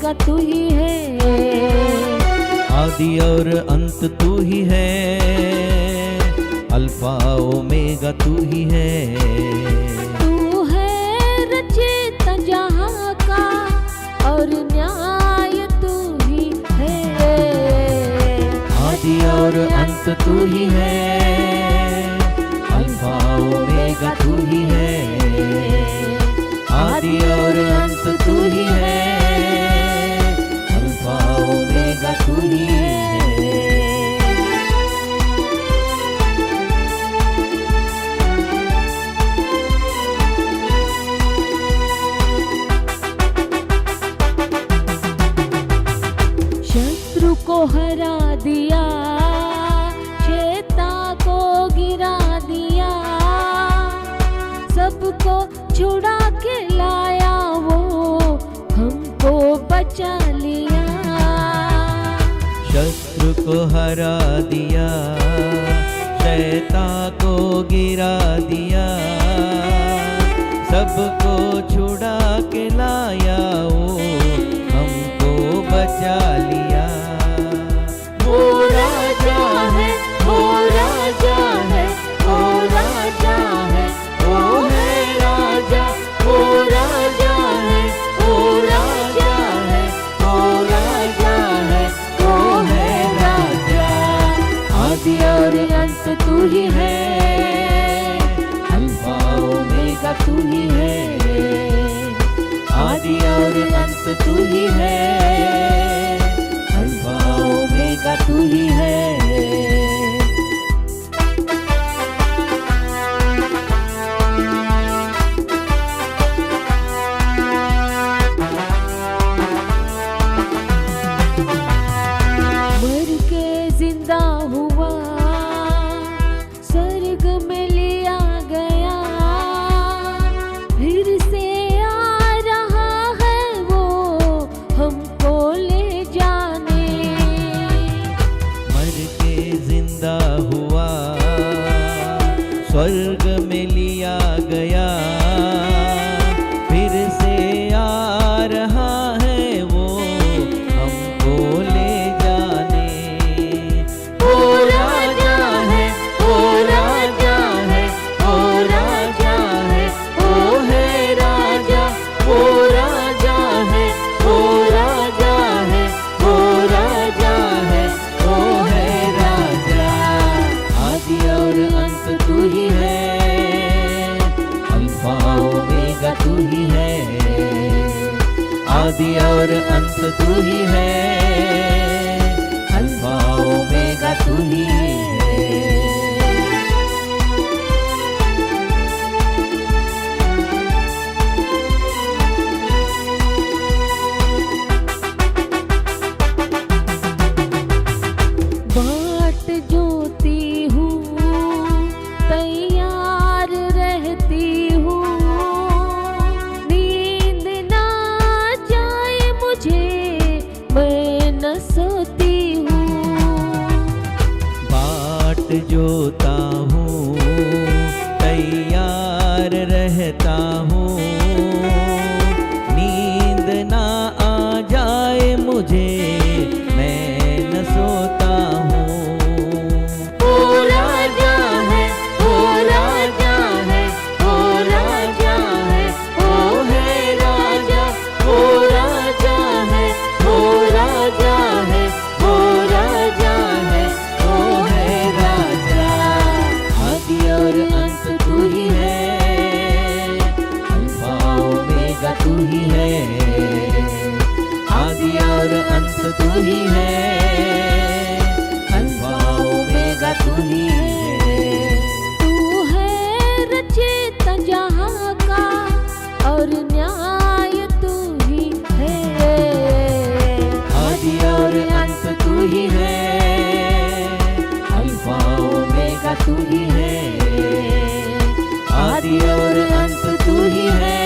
Omega तू ही है। आदि और अंत तू ही है, अल्फा ओमेगा तू ही है। तू है रचयिता जहाँ का और न्याय तू ही है। आदि और अंत तू ही है, अल्फा ओमेगा तू ही है। आदि और अंत तू ही है, अल्फा ओमेगा तू ही है। शत्रु को हरा दिया, शैतान को गिरा दिया, सबको छुड़ा के लाया वो हमको बचा लिया। शत्रु को हरा दिया, शैतान को गिरा दिया, सबको छुड़ा के लाया वो हमको बचा लिया। वो राजा है, वो राजा है, वो राजा है, वो है राजा, वो राजा है, वो राजा है, वो राजा है, वो है राजा। आदि और अंत तू ही है, अल्फा ओमेगा तू ही है। आदि और अंत तू ही है, अल्फा ओमेगा तू ही है। मर के जिंदा हुआ, स्वर्ग में लिया गया, फिर से आ रहा है वो हमको ले जाने। मर के जिंदा हुआ, स्वर्ग में लिया गया, फिर से आ रहा है वो हमको ले जाने। ओ राजा है, ओ राजा है, ओ राजा है, ओ है राजा, ओ राजा है, ओ राजा है, ओ राजा है, ओ है राजा। आदि और अंत तू ही है, अल्फा ओमेगा तू ही है। आदि और अंत तू ही है, अल्फा ओमेगा तू ही है। बाट जोती हूँ, तैयार रहती हूँ, नींद ना जाए मुझे, मैं न सोती हूँ। बाट जोता हूँ, तैयार रहता हूँ, नींद ना आ जाए मुझे, मैं न सोता हूँ। ओ राजा है, ओ राजा है, ओ राजा है, ओ है राजा, ओ राजा है, ओ राजा है, ओ राजा है, ओ है राजा। आदि और अंत तू ही है, अल्फा ओमेगा तू ही है। आदि और अंत तू ही है, अल्फा ओमेगा तू ही है। तू है रचयिता जहाँ का और न्याय तू ही है। आदि और अंत तू ही है, अल्फा ओमेगा तू ही है। आदि और अंत तू ही है,